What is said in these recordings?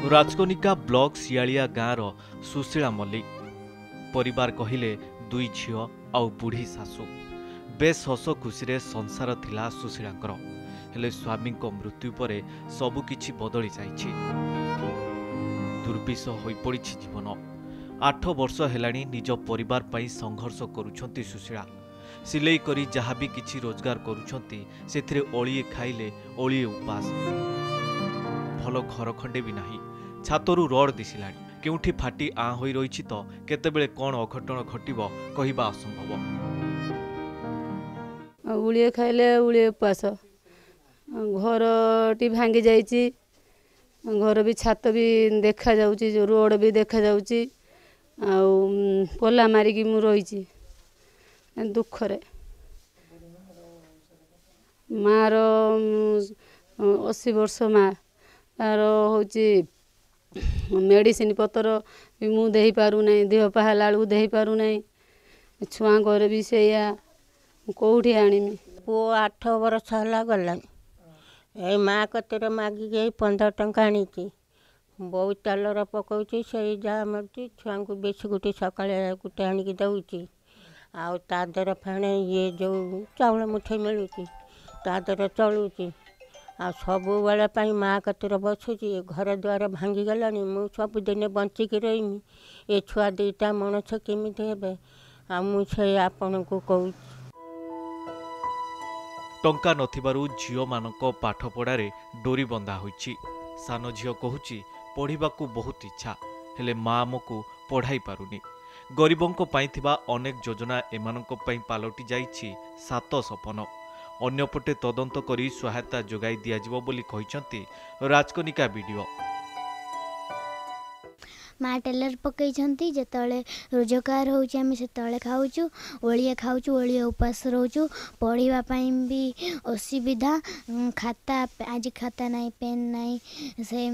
Rajkanika block सियालिया गाँवर Sushila Mallik परिवार कहिले दुई झियो आउ बुढ़ी सासू बेस हस खुशी संसार थिला सुशीलांकर हेले स्वामी मृत्यु पर सबुकिछि बदली जाइछि। दुर्विषह होई पड़िछि जीवन। 8 वर्ष हेलाणी निज परिवार पाई संघर्ष करुछंती सुशीला। सिलेई करी जहाँ भी किछि रोजगार करुछंती सेथिरे ओळिए खाइले ओळिए उपास। भल घर खंडे भी नाही। छातरू रड दिसिलाणी केउठी फाटी आँ होई रहिछि तो केतेबेले कोन अघटन घटिबो कहिबा असंभव। उड़िए खाइले उड़िए उपास। घर टी भांगी जाइछि। घर भी छात भी देखा जाउछि, जो रोड भी देखा जाउछि। आ पोला मारिकी मु रहिछि दुख रे। मार 80 वर्ष मा तार होछि मेडिसिन पतर भी मु देहि पारु नै। देह पहाला लु देहि पारु नै। छुआ घर भी सेया कोठी आनिमी। पो 8 वर्ष हला गला ए माँ कतर मागी गई 15 टंका आनी बहुत टालर पकाउची से जा मर्जी छुआ को बिस्कुट सकाଳେ गुटे आनिकी दउची। आ तादर फाणे ये जो चाउल मुठे मिलुची तादर चलुची। आ सबु बेले पाई माँ कतर बसुची। घर द्वार भांगी गलानी मु सब दिन बंचिकी रहीमी। ए छुआ दुईटा मनुष्य केमिति हेबे आ मु से आपन को कहू। टंका नथिबारु झियो मानक पाठ पढ़ारे डोरी बंधा होइछि। सान झियो कहूछि पढ़िबाकू बहुत इच्छा हेले माँ आमको पढ़ाई पारुनी। गरीबों पाई थिबा अनेक योजना एमानक पाई पालटी जाइछि 7 सपन। अन्यपटे तदंत करी सहायता जोगाई दियाजिबो बोली कहिसंती राजकनिका वीडियो। माँ टेलर पकईछंती जेतले रोजगार होउची आमे सेतले खाउचु ओळिया खाउचु ओळिया उपास रहउचु। पढ़िबा पई भी असुविधा। खाता आज खाता नाही पेन नाही से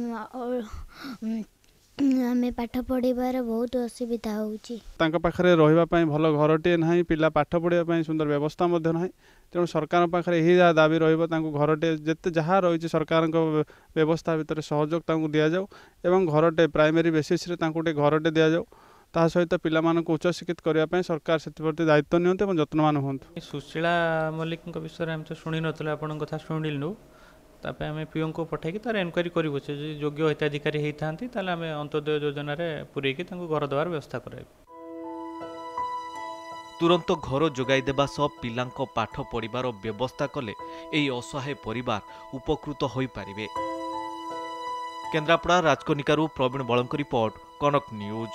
आमे पाठ पढ़िबार बहुत असुविधा होउची। तांका पाखरे रहिबा पई भलो घरटे नाही पिला पाठ पढ़िबा पई सुंदर व्यवस्था मध्ये नाही। तेणु सरकार पाखरे यही दाबी रहिबो तांको घरटे जेते जहाँ रही सरकार व्यवस्था भितर सहयोग तांको दिया जाऊ एवं घरटे प्राइमरी बेसिस रे तांको घरटे दिया जाऊ। ता सहित पिला मानक उच्च शिक्षित करिया पई सरकार सेति प्रति दायित्व नियंते एवं यत्नवान होंतु। सुशीला मल्लिक विषय हम तो शुणी नथिले आपन कथा शुणिलु तापे आम पीओ को पठाई तार एनक्वारी करूँ से योग्य हिताधिकारी होता ताले आम अंत्योदय योजना पूरेकी घर देवार व्यवस्था कराइबु। तुरंत घर जोगाई देबा सह पिलांको पाठ पढ़िबार व्यवस्था कले एई असहाय परिवार उपकृत होई पारिबे। केन्द्रापड़ा राजकनिकारु प्रवीण बळंक रिपोर्ट, कनक न्यूज।